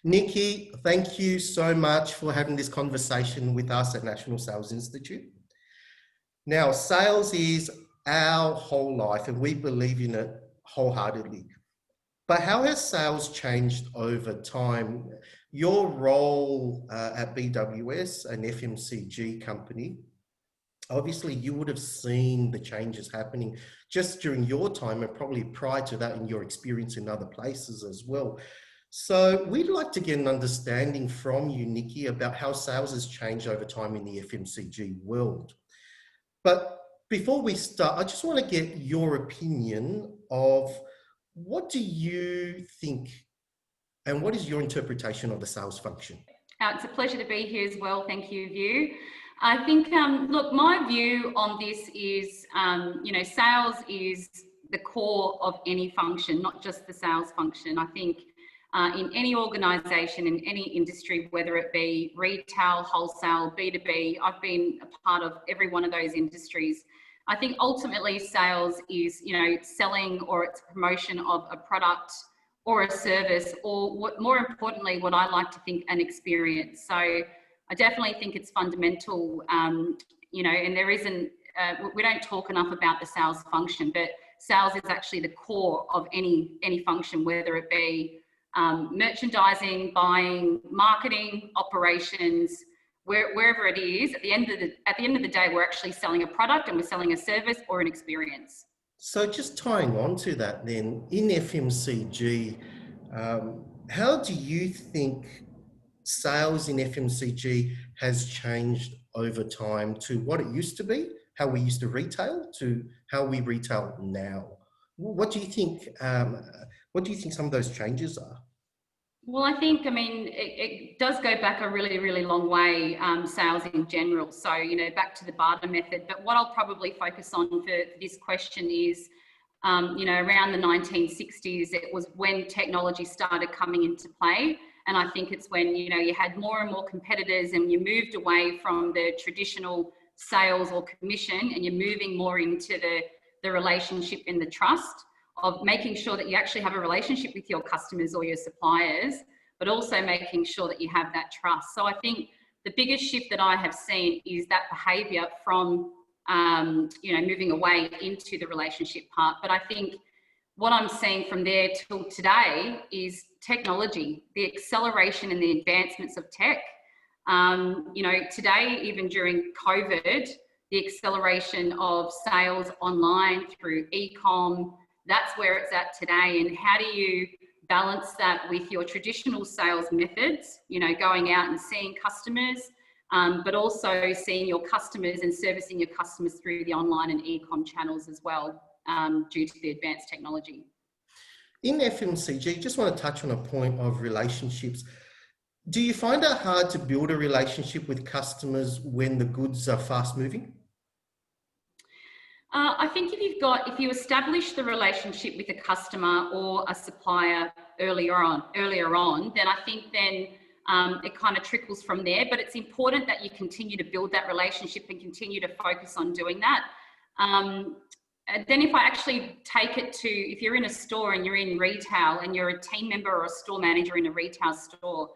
Nicki, thank you so much for having this conversation with us at National Sales Institute. Now, sales is our whole life and we believe in it wholeheartedly. But how has sales changed over time? Your role at BWS, an FMCG company, obviously you would have seen the changes happening just during your time and probably prior to that in your experience in other places as well. So we'd like to get an understanding from you, Nicki, about how sales has changed over time in the FMCG world. But before we start, I just want to get your opinion of what do you think and what is your interpretation of the sales function? It's a pleasure to be here as well. Thank you, View. I think, look, my view on this is, sales is the core of any function, not just the sales function. I think in any organisation, in any industry, whether it be retail, wholesale, B2B, I've been a part of every one of those industries. I think ultimately sales is, selling or it's promotion of a product or a service, or what, more importantly, what I like to think, an experience. So I definitely think it's fundamental, and there isn't, we don't talk enough about the sales function, but sales is actually the core of any function, whether it be merchandising, buying, marketing, operations, wherever it is. At the end of the day, we're actually selling a product and we're selling a service or an experience. So just tying on to that then, in FMCG, how do you think sales in FMCG has changed over time to what it used to be, how we used to retail, to how we retail now? What do you think? What do you think some of those changes are? Well, I think, it does go back a really, really long way, sales in general. So, back to the barter method. But what I'll probably focus on for this question is, around the 1960s, it was when technology started coming into play. And I think it's when, you had more and more competitors and you moved away from the traditional sales or commission and you're moving more into the relationship and the trust of making sure that you actually have a relationship with your customers or your suppliers, but also making sure that you have that trust. So I think the biggest shift that I have seen is that behaviour from, moving away into the relationship part. But I think what I'm seeing from there till today is technology, the acceleration and the advancements of tech. Today, even during COVID, the acceleration of sales online through e-com, that's where it's at today. And how do you balance that with your traditional sales methods, going out and seeing customers, but also seeing your customers and servicing your customers through the online and e-com channels as well, due to the advanced technology. In FMCG, just want to touch on a point of relationships. Do you find it hard to build a relationship with customers when the goods are fast moving? I think if you establish the relationship with a customer or a supplier earlier on, then I think it kind of trickles from there. But it's important that you continue to build that relationship and continue to focus on doing that. And then if I actually take it to, if you're in a store and you're in retail and you're a team member or a store manager in a retail store,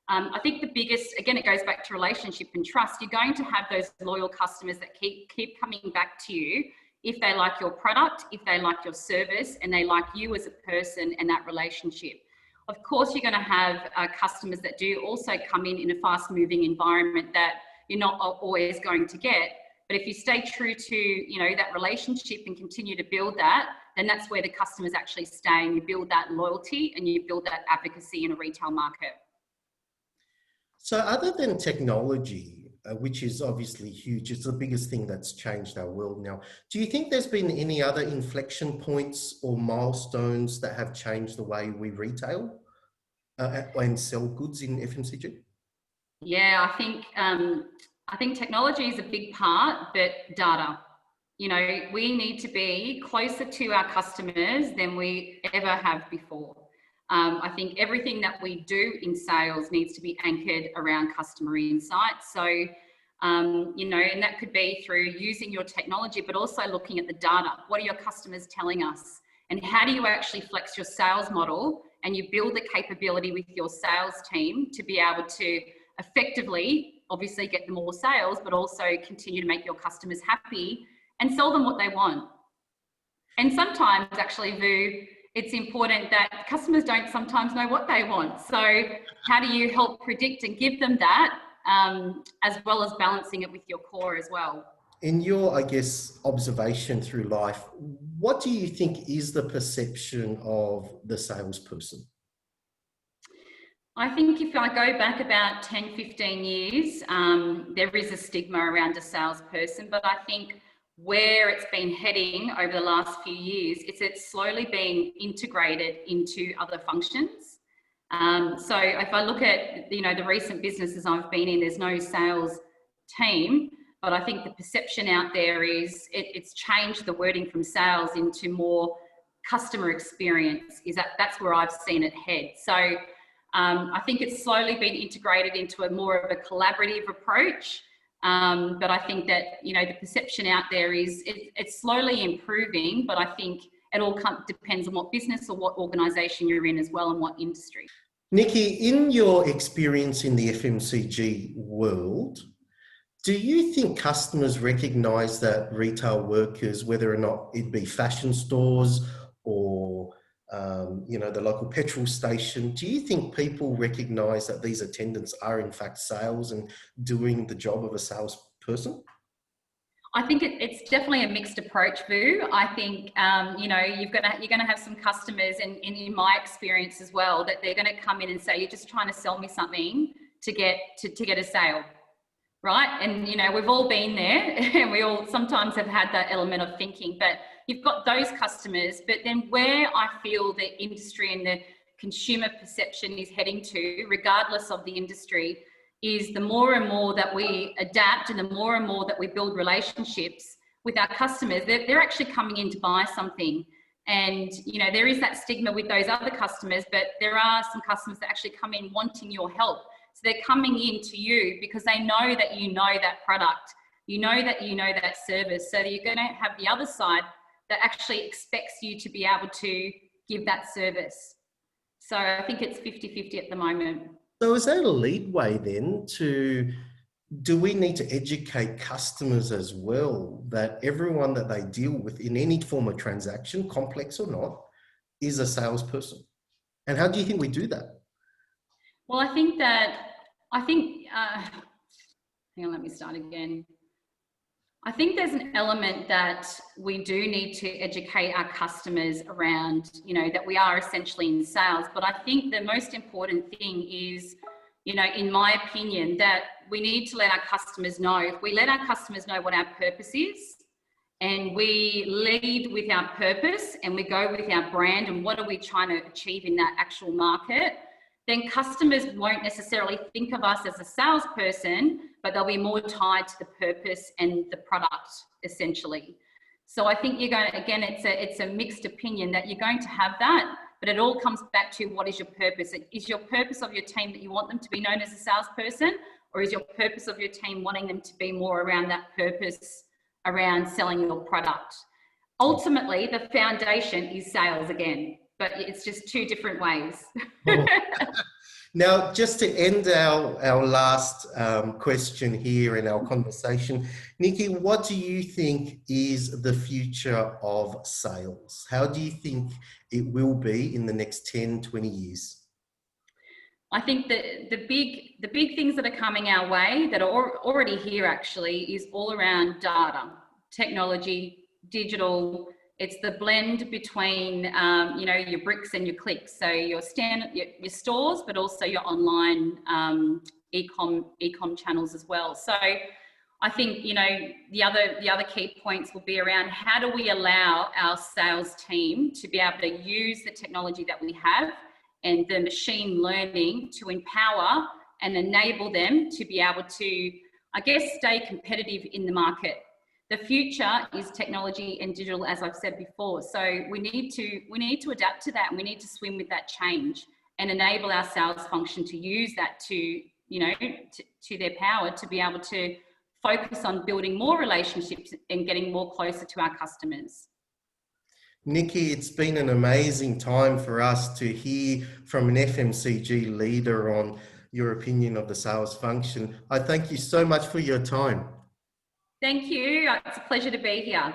I think the biggest, again, it goes back to relationship and trust. You're going to have those loyal customers that keep coming back to you if they like your product, if they like your service, and they like you as a person and that relationship. Of course, you're going to have customers that do also come in a fast-moving environment that you're not always going to get. But if you stay true to, that relationship and continue to build that, then that's where the customers actually stay, and you build that loyalty and you build that advocacy in a retail market. So other than technology, which is obviously huge, it's the biggest thing that's changed our world now. Do you think there's been any other inflection points or milestones that have changed the way we retail and sell goods in FMCG? Yeah, I think technology is a big part, but data. We need to be closer to our customers than we ever have before. I think everything that we do in sales needs to be anchored around customer insights. So, and that could be through using your technology, but also looking at the data. What are your customers telling us? And how do you actually flex your sales model and you build the capability with your sales team to be able to effectively, obviously get them more sales, but also continue to make your customers happy and sell them what they want. And sometimes actually, Vu, it's important that customers don't sometimes know what they want. So how do you help predict and give them that, as well as balancing it with your core as well? In your, I guess, observation through life, what do you think is the perception of the salesperson? I think if I go back about 10, 15 years, there is a stigma around a salesperson, but I think where it's been heading over the last few years, it's slowly being integrated into other functions. So if I look at, the recent businesses I've been in, there's no sales team, but I think the perception out there is it's changed the wording from sales into more customer experience. That's where I've seen it head. So I think it's slowly been integrated into a more of a collaborative approach. But I think that, the perception out there is it's slowly improving, but I think it all depends on what business or what organisation you're in as well, and what industry. Nicki, in your experience in the FMCG world, do you think customers recognise that retail workers, whether or not it be fashion stores or the local petrol station, do you think people recognise that these attendants are in fact sales and doing the job of a salesperson? I think it's definitely a mixed approach, Vu. I think you're gonna have some customers, and in my experience as well, that they're gonna come in and say, "You're just trying to sell me something to get a sale." Right? And we've all been there, and we all sometimes have had that element of thinking, but you've got those customers. But then where I feel the industry and the consumer perception is heading to, regardless of the industry, is the more and more that we adapt and the more and more that we build relationships with our customers, they're actually coming in to buy something. And there is that stigma with those other customers, but there are some customers that actually come in wanting your help. So they're coming in to you because they know that you know that product, that service. So you're going to have the other side that actually expects you to be able to give that service. So I think it's 50-50 at the moment. So is that a leadway then do we need to educate customers as well that everyone that they deal with in any form of transaction, complex or not, is a salesperson? And how do you think we do that? Well, hang on, let me start again. I think there's an element that we do need to educate our customers around, that we are essentially in sales. But I think the most important thing is, in my opinion, that we need to let our customers know. If we let our customers know what our purpose is, and we lead with our purpose, and we go with our brand and what are we trying to achieve in that actual market, then customers won't necessarily think of us as a salesperson, but they'll be more tied to the purpose and the product, essentially. So I think it's a mixed opinion that you're going to have that, but it all comes back to what is your purpose? Is your purpose of your team that you want them to be known as a salesperson, or is your purpose of your team wanting them to be more around that purpose, around selling your product? Ultimately, the foundation is sales again, but it's just two different ways. Now, just to end our last question here in our conversation, Nicki, what do you think is the future of sales? How do you think it will be in the next 10, 20 years? I think that the big things that are coming our way that are already here actually is all around data, technology, digital. It's the blend between, your bricks and your clicks. So your stores, but also your online e-com channels as well. So I think, the other key points will be around how do we allow our sales team to be able to use the technology that we have and the machine learning to empower and enable them to be able to, I guess, stay competitive in the market. The future is technology and digital, as I've said before. So we need to adapt to that, and we need to swim with that change and enable our sales function to use that to their power to be able to focus on building more relationships and getting more closer to our customers. Nicki, it's been an amazing time for us to hear from an FMCG leader on your opinion of the sales function. I thank you so much for your time. Thank you. It's a pleasure to be here.